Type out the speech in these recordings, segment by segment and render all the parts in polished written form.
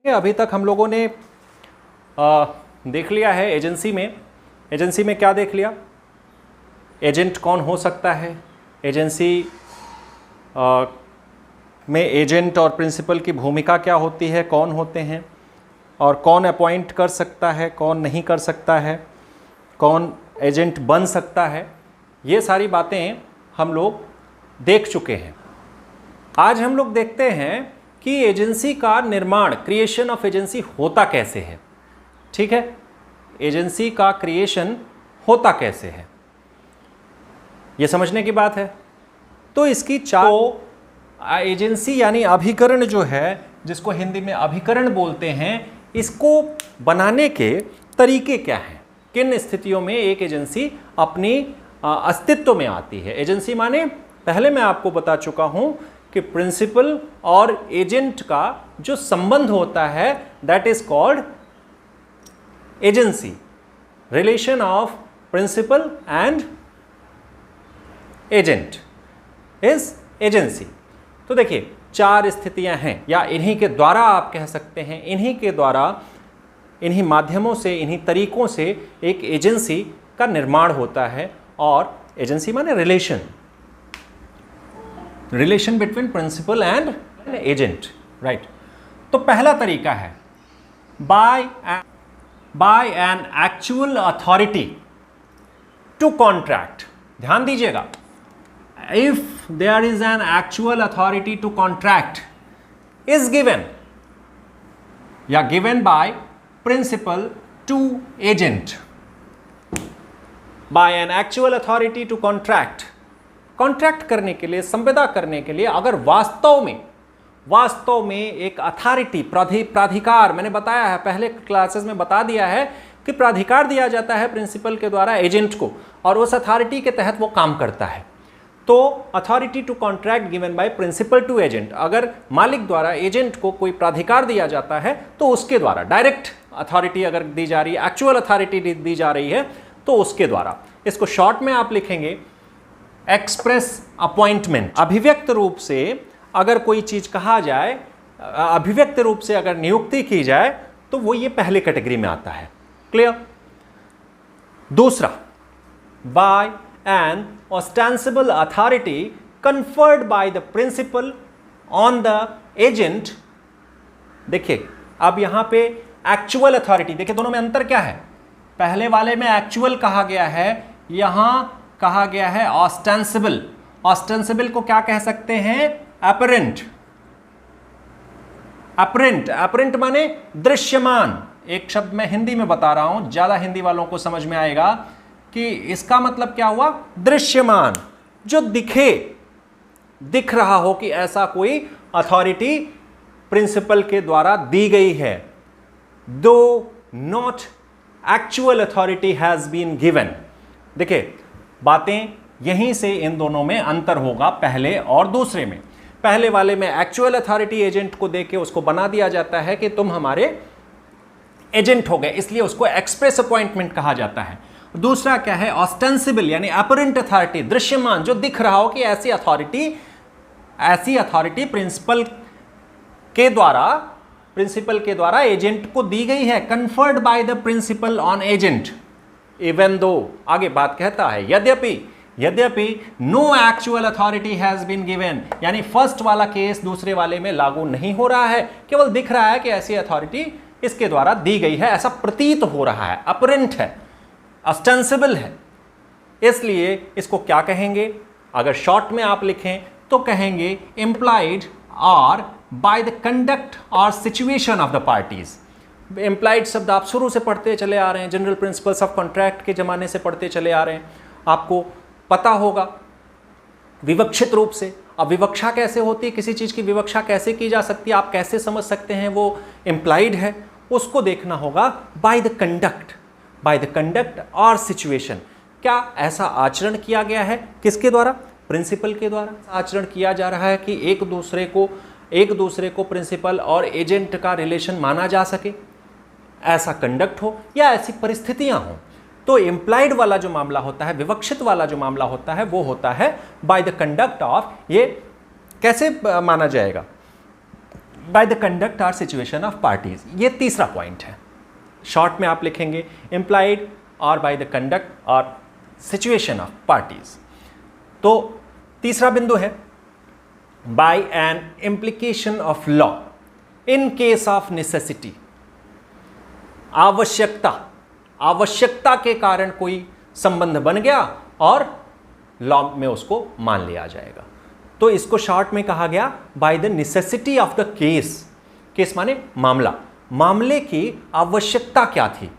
अभी तक हम लोगों ने देख लिया है एजेंसी में क्या देख लिया? एजेंट कौन हो सकता है, एजेंसी में एजेंट और प्रिंसिपल की भूमिका क्या होती है, कौन होते हैं और कौन अपॉइंट कर सकता है, कौन नहीं कर सकता है, कौन एजेंट बन सकता है, ये सारी बातें हम लोग देख चुके हैं। आज हम लोग देखते हैं कि एजेंसी का निर्माण, क्रिएशन ऑफ एजेंसी होता कैसे है। ठीक है, एजेंसी का क्रिएशन होता कैसे है, ये समझने की बात है। तो इसकी एजेंसी यानी अभिकरण जो है, जिसको हिंदी में अभिकरण बोलते हैं, इसको बनाने के तरीके क्या हैं, किन स्थितियों में एक एजेंसी अपनी अस्तित्व में आती है। एजेंसी माने, पहले मैं आपको बता चुका हूं कि प्रिंसिपल और एजेंट का जो संबंध होता है, that is called agency, relation of principal and agent is agency. तो देखिए, चार स्थितियां हैं, या इन्हीं के द्वारा आप कह सकते हैं, इन्हीं के द्वारा, इन्हीं माध्यमों से, इन्हीं तरीकों से एक एजेंसी का निर्माण होता है। और एजेंसी माने relation between principal and agent, right. तो पहला तरीका है by an actual authority to contract. ध्यान दीजिएगा, if there is an actual authority to contract is given या given by principal to agent, by an actual authority to contract, contract करने के लिए, संविदा करने के लिए, अगर वास्तव में एक अथॉरिटी, प्राधिकार, मैंने बताया है, पहले क्लासेस में बता दिया है कि प्राधिकार दिया जाता है प्रिंसिपल के द्वारा एजेंट को, और उस अथॉरिटी के तहत वो काम करता है। तो authority to contract given by principal to agent, अगर मालिक द्वारा एजेंट को कोई प्राधिकार दिया जाता है तो उसके द्वारा, डायरेक्ट अथॉरिटी अगर दी जा रही है, एक्चुअल अथॉरिटी दी जा रही है, तो उसके द्वारा। इसको शॉर्ट में आप लिखेंगे एक्सप्रेस अपॉइंटमेंट। अभिव्यक्त रूप से अगर कोई चीज कहा जाए, अभिव्यक्त रूप से अगर नियुक्ति की जाए, तो वो ये पहले कैटेगरी में आता है। क्लियर? दूसरा, bye an ostensible authority conferred by the principal on the agent। देखिए, अब यहां पे एक्चुअल अथॉरिटी, देखिए दोनों में अंतर क्या है। पहले वाले में एक्चुअल कहा गया है, यहां कहा गया है ऑस्टेंसिबल। ऑस्टेंसिबल को क्या कह सकते हैं? अपरेंट। अपरेंट माने दृश्यमान। एक शब्द मैं हिंदी में बता रहा हूं, ज्यादा हिंदी वालों को समझ में आएगा कि इसका मतलब क्या हुआ? दृश्यमान, जो दिख रहा हो कि ऐसा कोई अथॉरिटी प्रिंसिपल के द्वारा दी गई है। Though not actual authority has been given. देखिए, बातें यहीं से इन दोनों में अंतर होगा, पहले और दूसरे में। पहले वाले में एक्चुअल अथॉरिटी एजेंट को देके उसको बना दिया जाता है कि तुम हमारे एजेंट हो गए, इसलिए उसको एक्सप्रेस अपॉइंटमेंट कहा जाता है। दूसरा क्या है? ऑस्टेंसिबल यानी अपरेंट अथॉरिटी, दृश्यमान, जो दिख रहा हो कि ऐसी अथॉरिटी प्रिंसिपल के द्वारा एजेंट को दी गई है। Conferred by the principal on agent, even though, आगे बात कहता है, यद्यपि no actual authority has been given, यानी फर्स्ट वाला केस दूसरे वाले में लागू नहीं हो रहा है, केवल दिख रहा है कि ऐसी अथॉरिटी इसके द्वारा दी गई है, ऐसा प्रतीत हो रहा है, अपरेंट है, ऑस्टेंसिबल है। इसलिए इसको क्या कहेंगे? अगर शॉर्ट में आप लिखें तो कहेंगे इम्प्लाइड और बाय द कंडक्ट और situation of the parties. Implied शब्द आप शुरू से पढ़ते चले आ रहे हैं, जनरल प्रिंसिपल्स ऑफ कॉन्ट्रैक्ट के जमाने से पढ़ते चले आ रहे हैं, आपको पता होगा। विवक्षित रूप से, अब विवक्षा कैसे होती है, किसी चीज की विवक्षा कैसे की जा सकती है, आप कैसे समझ सकते हैं वो इम्प्लाइड है, उसको देखना होगा बाय द कंडक्ट और सिचुएशन। क्या ऐसा आचरण किया गया है? किसके द्वारा? प्रिंसिपल के द्वारा आचरण किया जा रहा है कि एक दूसरे को प्रिंसिपल और एजेंट का रिलेशन माना जा सके, ऐसा कंडक्ट हो या ऐसी परिस्थितियां हो। तो इम्प्लाइड वाला जो मामला होता है, विवक्षित वाला जो मामला होता है, वो होता है बाय द कंडक्ट ऑफ। ये कैसे माना जाएगा? बाय द कंडक्ट और सिचुएशन ऑफ पार्टीज। ये तीसरा पॉइंट है, शॉर्ट में आप लिखेंगे इम्प्लाइड और बाय द कंडक्ट और सिचुएशन ऑफ पार्टीज। तो तीसरा बिंदु है by an implication of law in case of necessity. आवश्यकता के कारण कोई संबंध बन गया और लॉ में उसको मान लिया जाएगा। तो इसको शॉर्ट में कहा गया by the necessity of the case. Case माने मामला, मामले की आवश्यकता क्या थी।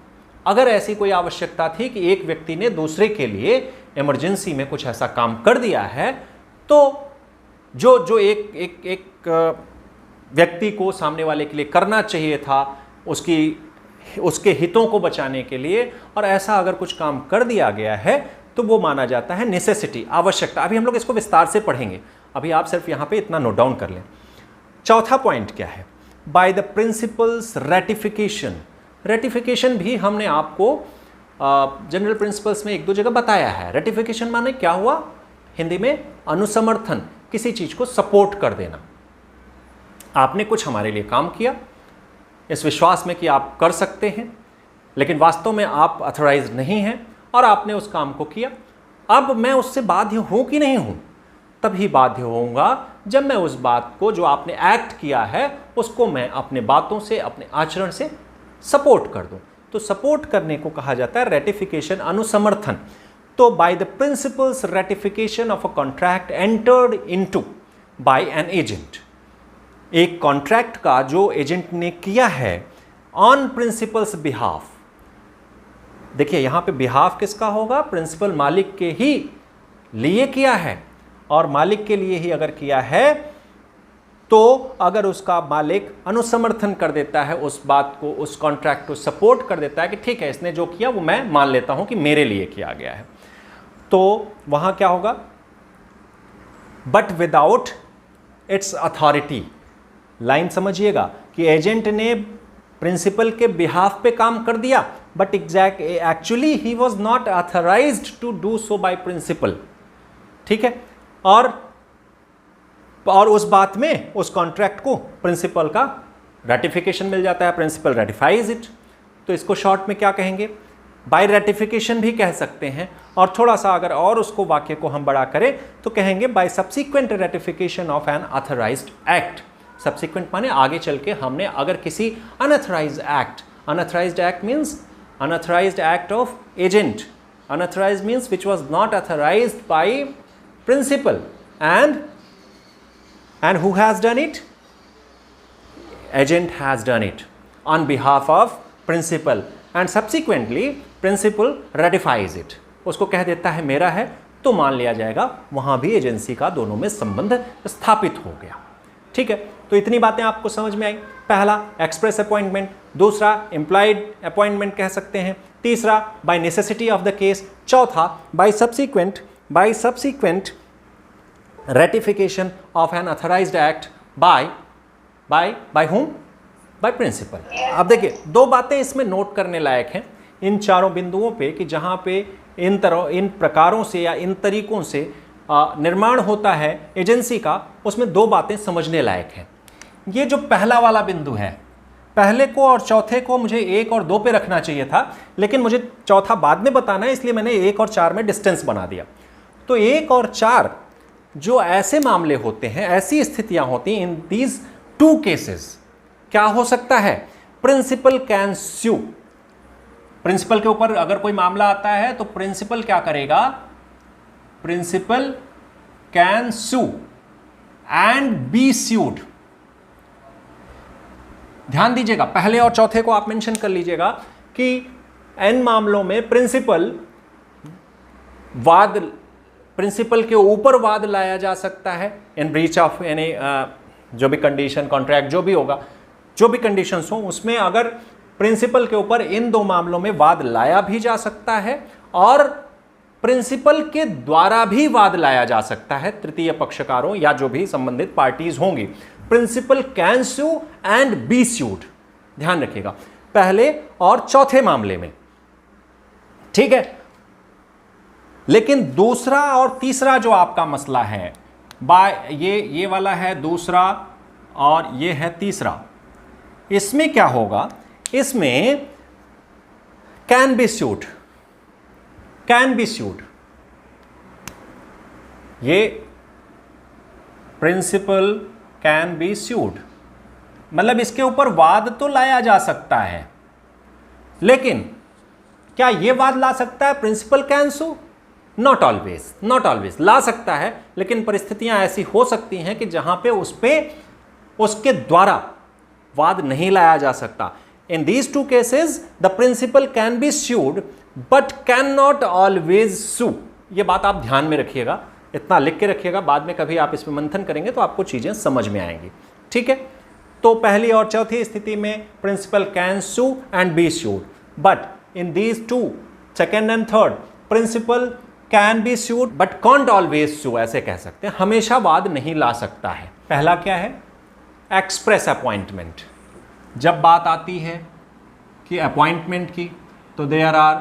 अगर ऐसी कोई आवश्यकता थी कि एक व्यक्ति ने दूसरे के लिए इमरजेंसी में कुछ ऐसा काम कर दिया है, तो जो एक व्यक्ति को सामने वाले के लिए करना चाहिए था उसके हितों को बचाने के लिए, और ऐसा अगर कुछ काम कर दिया गया है तो वो माना जाता है नेसेसिटी, आवश्यकता। अभी हम लोग इसको विस्तार से पढ़ेंगे, अभी आप सिर्फ यहां पे इतना नोट डाउन कर लें। चौथा पॉइंट क्या है, by the principles ratification. Ratification भी हमने आपको जनरल प्रिंसिपल्स में एक दो जगह बताया है। रेटिफिकेशन माने क्या हुआ, हिंदी में अनुसमर्थन, किसी चीज को सपोर्ट कर देना। आपने कुछ हमारे लिए काम किया इस विश्वास में कि आप कर सकते हैं, लेकिन वास्तव में आप ऑथराइज नहीं हैं और आपने उस काम को किया। अब मैं उससे बाध्य हूं कि नहीं हूं, तभी बाध्य होऊंगा जब मैं उस बात को, जो आपने एक्ट किया है, उसको मैं अपने बातों से, अपने आचरण से सपोर्ट कर दूं। तो सपोर्ट करने को कहा जाता है रेटिफिकेशन, अनुसमर्थन। तो by the principles ratification of a contract entered into bye an agent. एक कॉन्ट्रैक्ट का जो एजेंट ने किया है ऑन प्रिंसिपल्स बिहाफ। देखिए यहां पे बिहाफ किसका होगा, प्रिंसिपल मालिक के ही लिए किया है, और मालिक के लिए ही अगर किया है तो अगर उसका मालिक अनुसमर्थन कर देता है उस बात को, उस कॉन्ट्रैक्ट को सपोर्ट कर देता है कि ठीक है इसने जो किया वो मैं मान लेता हूं कि मेरे लिए किया गया है, तो वहां क्या होगा, but without its authority. Line समझिएगा कि एजेंट ने प्रिंसिपल के बिहाफ पे काम कर दिया, but actually he was not authorized to do so by principal. ठीक है, और उस बात में, उस कॉन्ट्रैक्ट को प्रिंसिपल का रेटिफिकेशन मिल जाता है, प्रिंसिपल रेटिफाइज इट। तो इसको शॉर्ट में क्या कहेंगे, बाय रेटिफिकेशन भी कह सकते हैं, और थोड़ा सा अगर और उसको वाक्य को हम बड़ा करें तो कहेंगे by subsequent ratification of an authorized act. Subsequent माने आगे चल के हमने अगर किसी unauthorized act, unauthorized act means unauthorized act of agent, unauthorized means which was not authorized by principal, and who has done it, agent has done it on behalf of principal, and subsequently principal ratifies it। उसको कह देता है मेरा है, तो मान लिया जाएगा वहां भी एजेंसी का दोनों में संबंध स्थापित हो गया। ठीक है, तो इतनी बातें आपको समझ में आई। पहला एक्सप्रेस अपॉइंटमेंट, दूसरा इंप्लाइड अपॉइंटमेंट कह सकते हैं, तीसरा by necessity of the case, चौथा by subsequent ratification of an authorized act by whom? by principal। अब देखिए दो बातें इसमें नोट करने लायक हैं इन चारों बिंदुओं पे, कि जहां पे इन प्रकारों से या इन तरीकों से निर्माण होता है एजेंसी का, उसमें दो बातें समझने लायक हैं। ये जो पहला वाला बिंदु है, पहले को और चौथे को मुझे 1 और 2 पे रखना चाहिए था, लेकिन मुझे चौथा बाद में बताना है, इसलिए मैंने 1 और 4 में डिस्टेंस बना दिया। तो 1 और 4 जो ऐसे मामले होते हैं, ऐसी स्थितियां होती हैं, इन दीज 2 केसेस क्या हो सकता है, प्रिंसिपल कैन स्यू। प्रिंसिपल के ऊपर अगर कोई मामला आता है तो प्रिंसिपल क्या करेगा, principal can sue and be sued. ध्यान दीजिएगा, पहले और चौथे को आप मेंशन कर लीजिएगा कि इन मामलों में प्रिंसिपल के ऊपर वाद लाया जा सकता है इन ब्रीच ऑफ एनी, जो भी कंडीशन, कॉन्ट्रैक्ट जो भी होगा, जो भी कंडीशंस हो, उसमें अगर प्रिंसिपल के ऊपर इन 2 मामलों में वाद लाया भी जा सकता है और प्रिंसिपल के द्वारा भी वाद लाया जा सकता है तृतीय पक्षकारों या जो भी संबंधित पार्टीज होंगी। Principal can sue and be sued, ध्यान रखिएगा, पहले और चौथे मामले में। ठीक है, लेकिन दूसरा और तीसरा जो आपका मसला है, ये वाला है दूसरा और ये है तीसरा। इसमें क्या होगा, इसमें can be sued, can be sued, ये प्रिंसिपल कैन बी सूड, मतलब इसके ऊपर वाद तो लाया जा सकता है, लेकिन क्या ये वाद ला सकता है principal can sue? Not always, not always ला सकता है, लेकिन परिस्थितियां ऐसी हो सकती हैं कि जहां पे उस पे उसके द्वारा वाद नहीं लाया जा सकता। In these two cases the principal can be sued but can not always sue. ये बात आप ध्यान में रखिएगा, इतना लिख के रखिएगा, बाद में कभी आप इसमें मंथन करेंगे तो आपको चीजें समझ में आएंगी। ठीक है, तो पहली और चौथी स्थिति में principal can sue and be sued, but in these two, second and third, principal can be sued but can't always sue, ऐसे कह सकते हैं, हमेशा वाद नहीं ला सकता है। पहला क्या है, एक्सप्रेस अपॉइंटमेंट। जब बात आती है कि अपॉइंटमेंट की, तो there are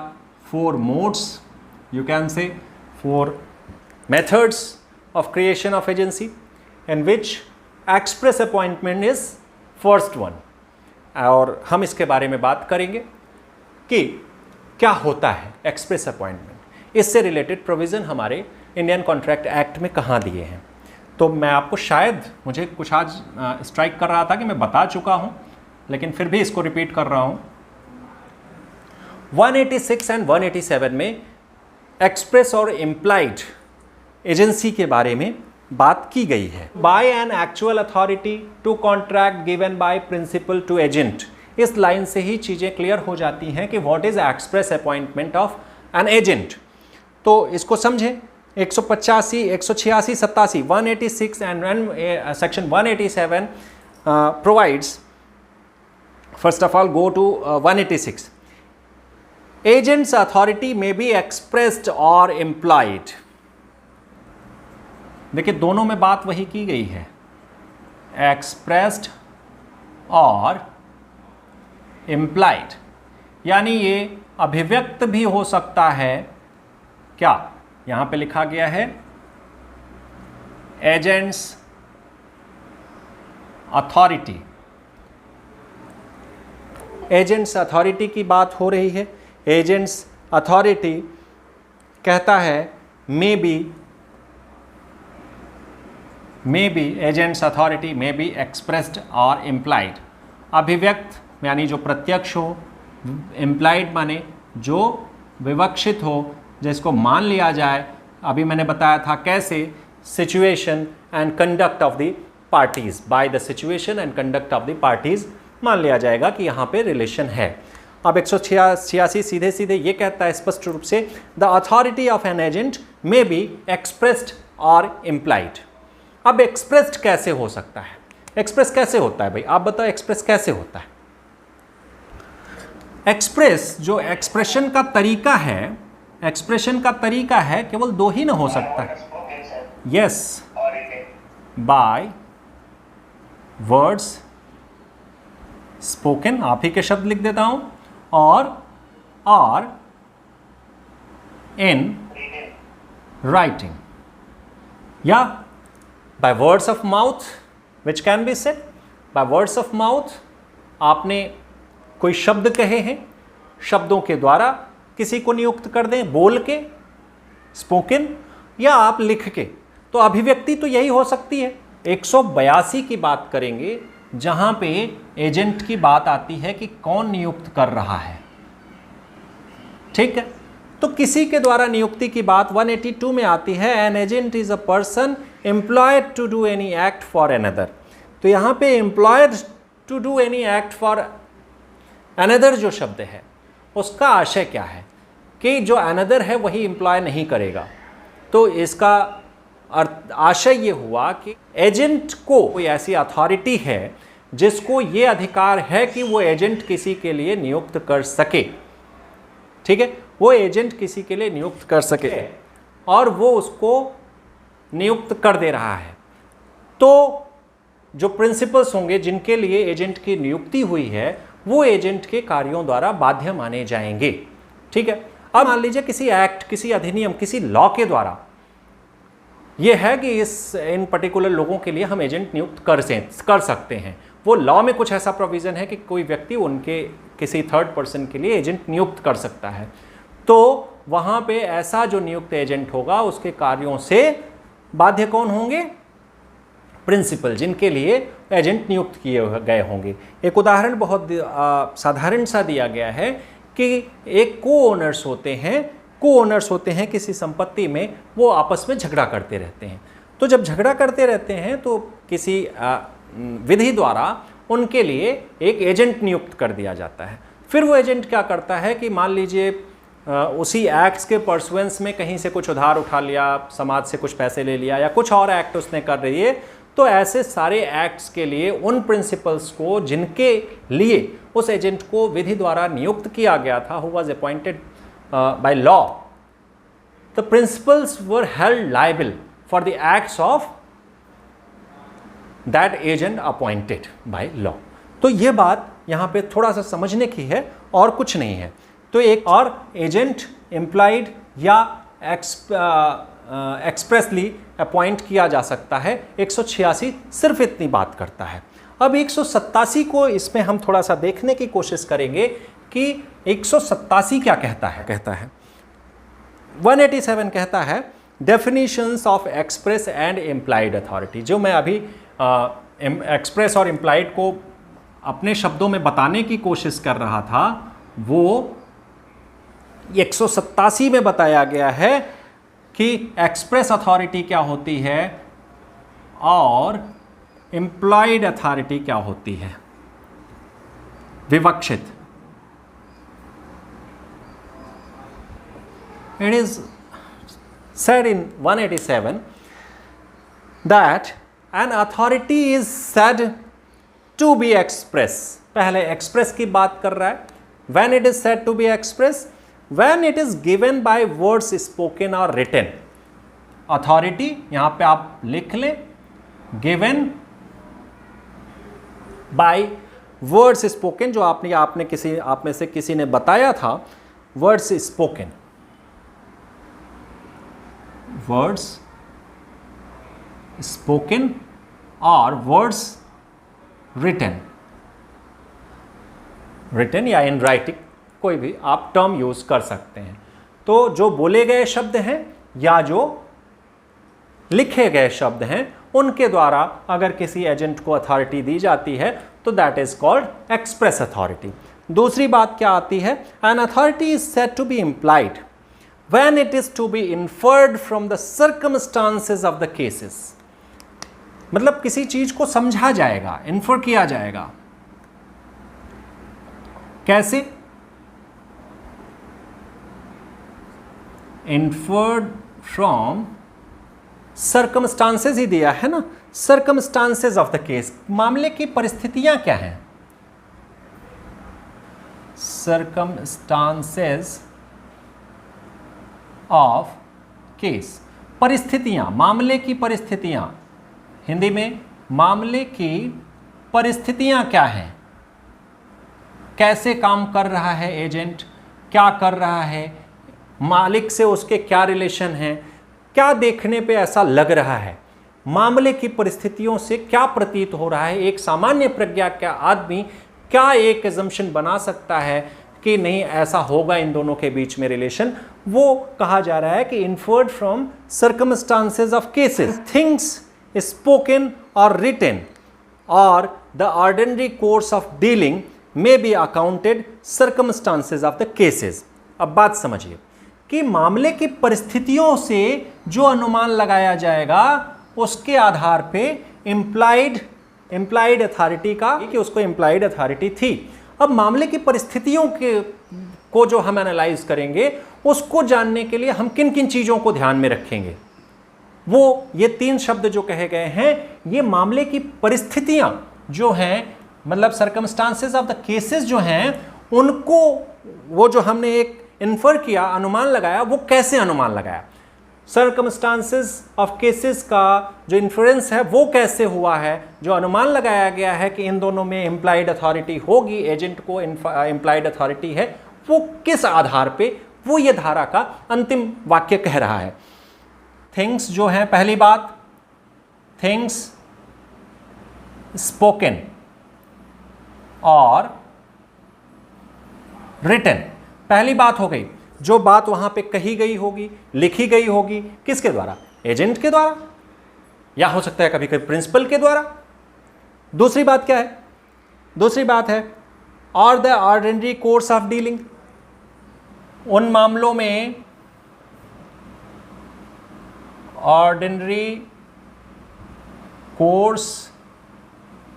4 modes, you can say 4 methods of creation of agency, in which express appointment is first one. और हम इसके बारे में बात करेंगे कि क्या होता है एक्सप्रेस अपॉइंटमेंट। इससे रिलेटेड प्रोविज़न हमारे इंडियन कॉन्ट्रैक्ट एक्ट में कहाँ दिए हैं, तो मैं आपको, शायद मुझे कुछ आज स्ट्राइक कर रहा था कि मैं बता चुका हूँ, लेकिन फिर भी इसको रिपीट कर रहा हूँ। 186 एंड 187 में एक्सप्रेस और इम्प्लाइड एजेंसी के बारे में बात की गई है। By an actual authority to contract given by principal to agent, इस लाइन से ही चीज़ें क्लियर हो जाती हैं कि what is express appointment of an agent. तो इसको समझें, 185, 186, 87, 186 and section 187 provides, first of all go to 186, agent's authority may be expressed or implied। देखिए दोनों में बात वही की गई है, एक्सप्रेस्ड और इम्प्लाइड, यानी ये अभिव्यक्त भी हो सकता है। क्या यहां पे लिखा गया है, एजेंट्स अथॉरिटी, एजेंट्स अथॉरिटी की बात हो रही है। एजेंट्स अथॉरिटी कहता है may B agents authority may be expressed और इम्प्लाइड। अभिव्यक्त यानी जो प्रत्यक्ष हो, इम्प्लाइड माने जो विवक्षित हो, जिसको मान लिया जाए। अभी मैंने बताया था कैसे, situation and conduct of the parties, by the situation and conduct of the parties मान लिया जाएगा कि यहाँ पे रिलेशन है। अब 186 सीधे सीधे ये कहता है स्पष्ट रूप से, the authority of an agent may be expressed और इम्प्लाइड। अब एक्सप्रेस्ड कैसे हो सकता है, एक्सप्रेस कैसे होता है भाई, आप बताओ एक्सप्रेस कैसे होता है। एक्सप्रेस जो एक्सप्रेशन का तरीका है, एक्सप्रेशन का तरीका है केवल 2 ही ना हो सकता है, यस, बाय वर्ड्स स्पोकन, आप ही के शब्द लिख देता हूं, और इन राइटिंग, या by words of mouth which can be said, by words of mouth, आपने कोई शब्द कहे हैं, शब्दों के द्वारा किसी को नियुक्त कर दें, बोल के, स्पोकन, या आप लिख के। तो अभिव्यक्ति तो यही हो सकती है। 182 की बात करेंगे जहां पे एजेंट की बात आती है कि कौन नियुक्त कर रहा है, ठीक है। तो किसी के द्वारा नियुक्ति की बात 182 में आती है, an agent is a person employed to do any act for another. तो यहां पे employed to do any act for another जो शब्द है उसका आशय क्या है कि जो अनदर है वही एम्प्लॉय नहीं करेगा। तो इसका आशय ये हुआ कि एजेंट को कोई ऐसी अथॉरिटी है जिसको ये अधिकार है कि वो एजेंट किसी के लिए नियुक्त कर सके, ठीक है, वो एजेंट किसी के लिए नियुक्त कर सके और वो उसको नियुक्त कर दे रहा है। तो जो प्रिंसिपल्स होंगे जिनके लिए एजेंट की नियुक्ति हुई है वो एजेंट के कार्यों द्वारा बाध्य माने जाएंगे, ठीक है। अब मान लीजिए किसी एक्ट, किसी अधिनियम, किसी लॉ के द्वारा ये है कि इन पर्टिकुलर लोगों के लिए हम एजेंट नियुक्त कर सकते हैं। वो लॉ में कुछ ऐसा प्रोविज़न है कि कोई व्यक्ति उनके किसी थर्ड पर्सन के लिए एजेंट नियुक्त कर सकता है। तो वहाँ पे ऐसा जो नियुक्त एजेंट होगा उसके कार्यों से बाध्य कौन होंगे? प्रिंसिपल, जिनके लिए एजेंट नियुक्त किए गए होंगे। एक उदाहरण बहुत साधारण सा दिया गया है कि एक को-ओनर्स होते हैं किसी संपत्ति में, वो आपस में झगड़ा करते रहते हैं। तो जब झगड़ा करते रहते हैं तो किसी विधि द्वारा उनके लिए एक एजेंट नियुक्त कर दिया जाता है। फिर वो एजेंट क्या करता है कि मान लीजिए उसी एक्ट्स के परसुएंस में कहीं से कुछ उधार उठा लिया, समाज से कुछ पैसे ले लिया, या कुछ और एक्ट उसने कर रही है, तो ऐसे सारे एक्ट्स के लिए उन प्रिंसिपल्स को जिनके लिए उस एजेंट को विधि द्वारा नियुक्त किया गया था, who was appointed by law, the principals were held liable for the acts of that agent appointed by law। तो ये बात यहाँ पे थोड़ा सा समझने की है और कुछ नहीं है। तो एक और एजेंट इम्प्लाइड या एक्सप्रेसली अपॉइंट किया जा सकता है। 186 सिर्फ इतनी बात करता है। अब 187 को इसमें हम थोड़ा सा देखने की कोशिश करेंगे कि 187 क्या कहता है। 187 कहता है definitions of express and implied authority. जो मैं अभी एक्सप्रेस और इम्प्लाइड को अपने शब्दों में बताने की कोशिश कर रहा था, वो 187 में बताया गया है कि एक्सप्रेस अथॉरिटी क्या होती है और इम्प्लाइड अथॉरिटी क्या होती है। विवक्षित, it is said in 187 that an authority is said to be express। पहले express की बात कर रहा है। when it is said to be express, when it is given by words spoken or written। authority यहां पे आप लिख लें, given by words spoken, जो आप में से किसी ने बताया था, words spoken, वर्ड्स स्पोकन और वर्ड्स रिटन या इन राइटिंग, कोई भी आप टर्म यूज कर सकते हैं। तो जो बोले गए शब्द हैं या जो लिखे गए शब्द हैं, उनके द्वारा अगर किसी एजेंट को अथॉरिटी दी जाती है तो that is called express authority. दूसरी बात क्या आती है? An authority is said to be implied when it is to be inferred from the circumstances of the cases। मतलब किसी चीज को समझा जाएगा, इन्फर किया जाएगा। कैसे? inferred from circumstances ही दिया है ना, circumstances of the case। मामले की परिस्थितियां क्या हैं? circumstances ऑफ केस, परिस्थितियां, मामले की परिस्थितियां। हिंदी में मामले की परिस्थितियां क्या हैं? कैसे काम कर रहा है एजेंट, क्या कर रहा है, मालिक से उसके क्या रिलेशन हैं, क्या देखने पे ऐसा लग रहा है, मामले की परिस्थितियों से क्या प्रतीत हो रहा है। एक सामान्य प्रज्ञा का आदमी क्या एक एजम्पशन बना सकता है कि नहीं ऐसा होगा इन दोनों के बीच में रिलेशन, वो कहा जा रहा है कि inferred from circumstances of cases, things spoken और रिटन और the ordinary course of dealing may be accounted circumstances of the cases. अब बात समझिए कि मामले की परिस्थितियों से जो अनुमान लगाया जाएगा उसके आधार पे इम्प्लाइड अथॉरिटी का, कि उसको इम्प्लाइड अथॉरिटी थी। अब मामले की परिस्थितियों को जो हम एनालाइज करेंगे, उसको जानने के लिए हम किन किन चीज़ों को ध्यान में रखेंगे, वो ये 3 शब्द जो कहे गए हैं, ये मामले की परिस्थितियां जो हैं, मतलब सर्कमस्टांसेस ऑफ द केसेस जो हैं, उनको वो जो हमने एक इन्फर किया, अनुमान लगाया, वो कैसे अनुमान लगाया, सर्कमस्टांसेस ऑफ केसेस का जो इन्फ्लुएंस है वो कैसे हुआ है, जो अनुमान लगाया गया है कि इन दोनों में इम्प्लाइड अथॉरिटी होगी, एजेंट को इम्प्लाइड अथॉरिटी है, वो किस आधार पे, वो ये धारा का अंतिम वाक्य कह रहा है। थिंग्स जो हैं, पहली बात थिंग्स स्पोकन और रिटन। पहली बात हो गई, जो बात वहां पे कही गई होगी, लिखी गई होगी, किसके द्वारा? एजेंट के द्वारा, या हो सकता है कभी कभी प्रिंसिपल के द्वारा। दूसरी बात क्या है? दूसरी बात है और the ordinary course of dealing, उन मामलों में ऑर्डिनरी कोर्स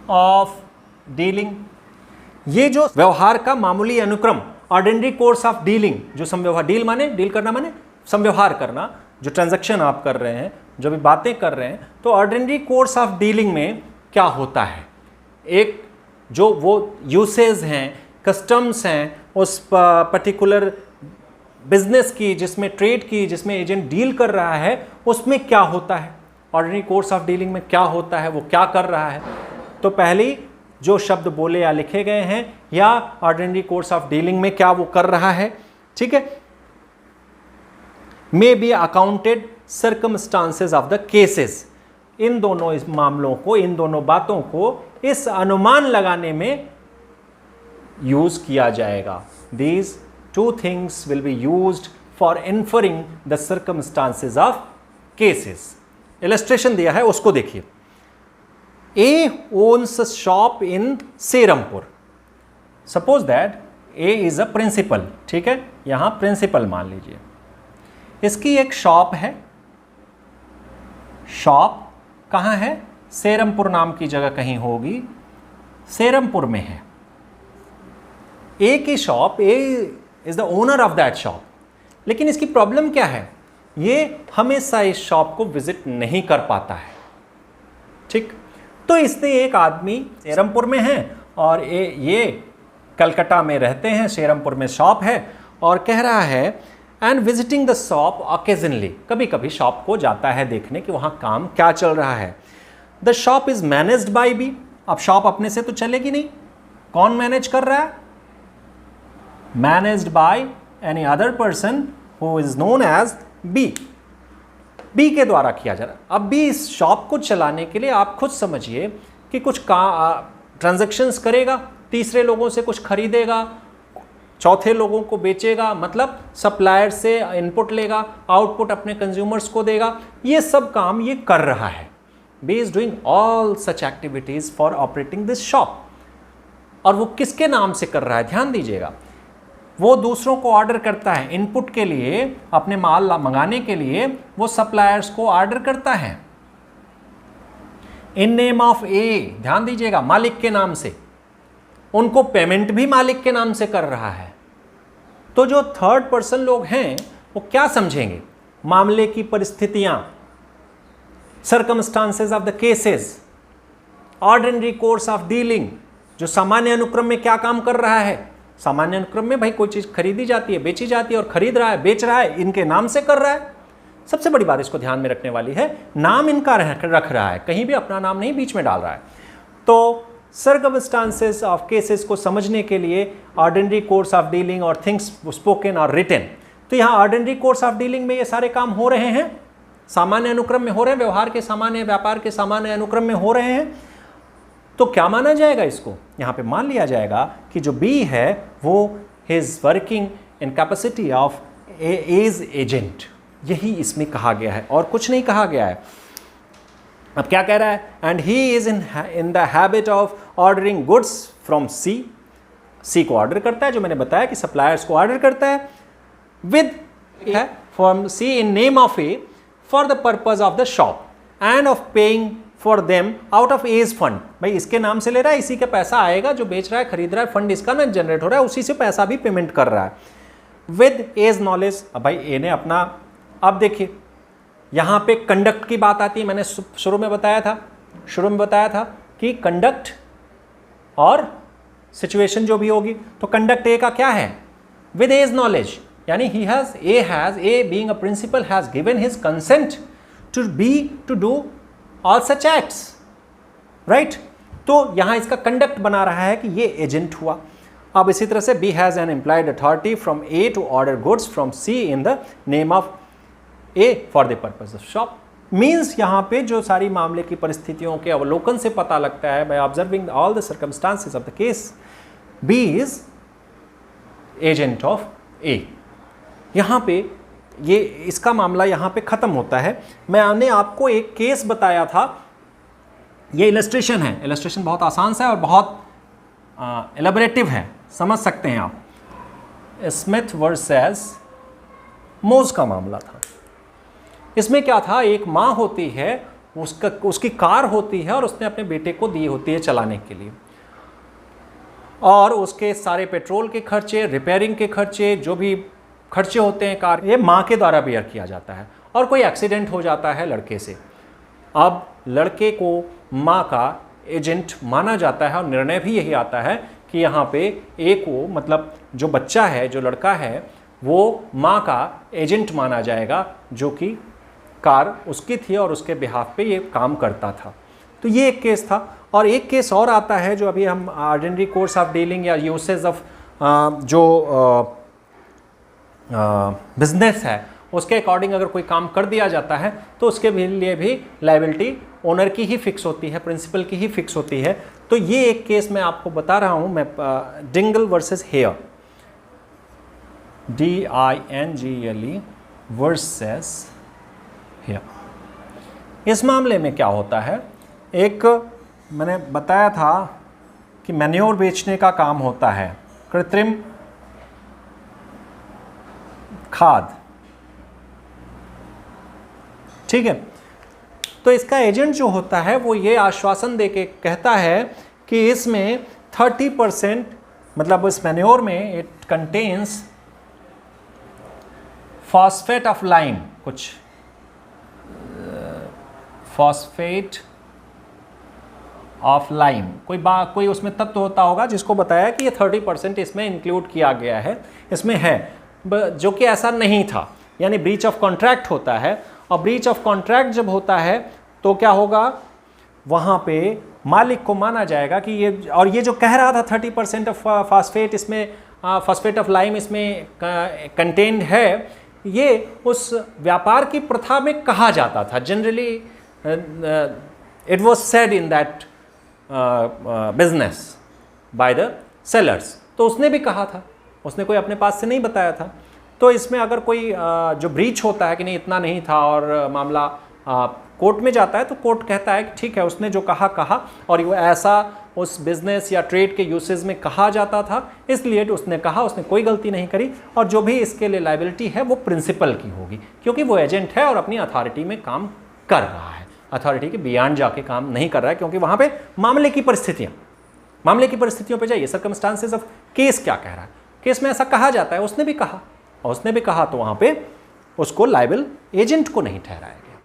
ऑफ डीलिंग, ये जो व्यवहार का मामूली अनुक्रम, ऑर्डिनरी कोर्स ऑफ डीलिंग, जो समव्यवहार, डील माने डील करना माने समव्यवहार करना, जो ट्रांजैक्शन आप कर रहे हैं, जो भी बातें कर रहे हैं, तो ऑर्डिनरी कोर्स ऑफ डीलिंग में क्या होता है? एक जो वो यूसेज हैं, कस्टम्स हैं उस पर्टिकुलर बिजनेस की, जिसमें ट्रेड की, जिसमें एजेंट डील कर रहा है, उसमें क्या होता है? ऑर्डिनरी कोर्स ऑफ डीलिंग में क्या होता है, वो क्या कर रहा है? तो पहली जो शब्द बोले या लिखे गए हैं, या ऑर्डिनरी कोर्स ऑफ डीलिंग में क्या वो कर रहा है, ठीक है, may be accounted circumstances of the cases. इन दोनों इस मामलों को, इन दोनों बातों को इस अनुमान लगाने में यूज किया जाएगा। These two things will be used for inferring the circumstances of cases. Illustration दिया है, उसको देखिए। A owns a shop in Serampore. Suppose that A is a principal, ठीक है, यहां प्रिंसिपल मान लीजिए। इसकी एक शॉप है। शॉप कहां है? सेरमपुर नाम की जगह कहीं होगी, सेरमपुर में है। A की shop, A is the owner of that shop. लेकिन इसकी प्रॉब्लम क्या है? ये हमेशा इस शॉप को विजिट नहीं कर पाता है, ठीक। तो इसने एक आदमी सेरमपुर में है और ये कलकत्ता में रहते हैं, सेरमपुर में शॉप है, और कह रहा है and visiting the shop occasionally, कभी कभी शॉप को जाता है देखने कि वहाँ काम क्या चल रहा है। The shop is managed by B. अब शॉप अपने से तो चलेगी नहीं, कौन मैनेज कर रहा है? Managed by any other person who is known as B. B के द्वारा किया जा रहा है। अब भी इस शॉप को चलाने के लिए आप खुद समझिए कि कुछ ट्रांजैक्शंस करेगा, तीसरे लोगों से कुछ खरीदेगा, चौथे लोगों को बेचेगा, मतलब सप्लायर से इनपुट लेगा, आउटपुट अपने कंज्यूमर्स को देगा। ये सब काम ये कर रहा है। B is doing all such activities for operating this shop. और वो किसके नाम से कर रहा है? ध्यान दीजिएगा, वो दूसरों को ऑर्डर करता है इनपुट के लिए, अपने माल मंगाने के लिए वो सप्लायर्स को ऑर्डर करता है इन नेम ऑफ ए। ध्यान दीजिएगा, मालिक के नाम से। उनको पेमेंट भी मालिक के नाम से कर रहा है। तो जो थर्ड पर्सन लोग हैं वो क्या समझेंगे? मामले की परिस्थितियां, circumstances of the cases, ordinary course of dealing, जो सामान्य अनुक्रम में क्या काम कर रहा है। सामान्य अनुक्रम में भाई कोई चीज खरीदी जाती है, बेची जाती है, और खरीद रहा है, बेच रहा है, इनके नाम से कर रहा है। सबसे बड़ी बात इसको ध्यान में रखने वाली है, नाम इनका रख रहा है, कहीं भी अपना नाम नहीं बीच में डाल रहा है। तो सर्कमस्टांसेस ऑफ केसेस को समझने के लिए ऑर्डिनरी कोर्स ऑफ डीलिंग और थिंग्स स्पोकन और रिटन, तो यहाँ ऑर्डिनरी कोर्स ऑफ डीलिंग में ये सारे काम हो रहे हैं, सामान्य अनुक्रम में हो रहे हैं, व्यवहार के सामान्य, व्यापार के सामान्य अनुक्रम में हो रहे हैं। तो क्या माना जाएगा इसको? यहाँ पे मान लिया जाएगा कि जो बी है वो is working in capacity of as agent. यही इसमें कहा गया है और कुछ नहीं कहा गया है। अब क्या कह रहा है? And he is in the habit of ordering goods from C. C को ऑर्डर करता है, जो मैंने बताया कि सप्लायर्स को ऑर्डर करता है, विद है from C in name of A for the purpose of the shop and of paying for them out of A's fund. भाई इसके नाम से ले रहा है, इसी का पैसा आएगा, जो बेच रहा है, खरीद रहा है, फंड इसका ना जनरेट हो रहा है, उसी से पैसा भी पेमेंट कर रहा है विद एज नॉलेज। अब भाई ए ने अपना, अब देखिए यहां पे कंडक्ट की बात आती है। मैंने शुरू में बताया था कि कंडक्ट और सिचुएशन जो भी होगी, तो कंडक्ट ए का क्या है? विद एज नॉलेज, यानी A being a principal has given his consent to B to do all such acts, right. तो यहां इसका कंडक्ट बना रहा है कि ये एजेंट हुआ। अब इसी तरह से B has an implied authority from A to order goods from C in the name of A for the purpose of shop. Means यहाँ पे जो सारी मामले की परिस्थितियों के अवलोकन से पता लगता है, by observing all the circumstances of the case, B is agent of A. यहाँ पे ये इसका मामला यहाँ पे ख़त्म होता है। मैंने आपको एक केस बताया था, ये इलस्ट्रेशन है, इलस्ट्रेशन बहुत आसान सा है और बहुत एलेबरेटिव है, समझ सकते हैं आप। स्मिथ वर्सेस मोज का मामला था। इसमें क्या था, एक माँ होती है, उसकी कार होती है और उसने अपने बेटे को दी होती है चलाने के लिए, और उसके सारे पेट्रोल के खर्चे, रिपेयरिंग के खर्चे, जो भी खर्चे होते हैं कार, ये माँ के द्वारा बेयर किया जाता है। और कोई एक्सीडेंट हो जाता है लड़के से, अब लड़के को माँ का एजेंट माना जाता है और निर्णय भी यही आता है कि यहाँ पे ए को, मतलब जो बच्चा है, जो लड़का है, वो माँ का एजेंट माना जाएगा, जो कि कार उसकी थी और उसके बिहाफ पे ये काम करता था। तो ये एक केस था। और एक केस और आता है जो अभी हम ऑर्डिनरी कोर्स ऑफ डीलिंग या यूसेज ऑफ जो बिजनेस है उसके अकॉर्डिंग अगर कोई काम कर दिया जाता है तो उसके लिए भी लायबिलिटी ओनर की ही फिक्स होती है, प्रिंसिपल की ही फिक्स होती है। तो ये एक केस मैं आपको बता रहा हूँ, मैं Dingle versus Hare, DINGLE versus Hare. इस मामले में क्या होता है, एक मैंने बताया था कि मैन्योर बेचने का काम होता है, कृत्रिम खाद, ठीक है। तो इसका एजेंट जो होता है वो ये आश्वासन देके कहता है कि इसमें 30%, मतलब इस मैन्योर में it contains phosphate of lime, कुछ फॉस्फेट ऑफ लाइम, कोई उसमें तत्व होता होगा जिसको बताया कि ये 30% इसमें इंक्लूड किया गया है, इसमें है, जो कि ऐसा नहीं था। यानी ब्रीच ऑफ कॉन्ट्रैक्ट होता है, और ब्रीच ऑफ कॉन्ट्रैक्ट जब होता है तो क्या होगा, वहाँ पे मालिक को माना जाएगा कि ये, और ये जो कह रहा था 30% ऑफ फॉस्फेट इसमें, फॉस्फेट ऑफ लाइम इसमें कंटेन्ड है, ये उस व्यापार की प्रथा में कहा जाता था। Generally it was said in that business by the sellers. तो उसने भी कहा था, उसने कोई अपने पास से नहीं बताया था। तो इसमें अगर कोई जो ब्रीच होता है कि नहीं इतना नहीं था और मामला कोर्ट में जाता है, तो कोर्ट कहता है कि ठीक है, उसने जो कहा कहा, और वो ऐसा उस बिजनेस या ट्रेड के यूसेज में कहा जाता था, इसलिए उसने कहा, उसने कोई गलती नहीं करी, और जो भी इसके लिए लायबिलिटी है वो प्रिंसिपल की होगी, क्योंकि वो एजेंट है और अपनी अथॉरिटी में काम कर रहा है, अथॉरिटी के बियॉन्ड जाके काम नहीं कर रहा है, क्योंकि वहाँ पे मामले की परिस्थितियों पे जाइए, सर्कमस्टांसेस ऑफ केस क्या कह रहा है, केस में ऐसा कहा जाता है, उसने भी कहा, और उसने भी कहा, तो वहाँ पे उसको लायबल एजेंट को नहीं ठहराया गया।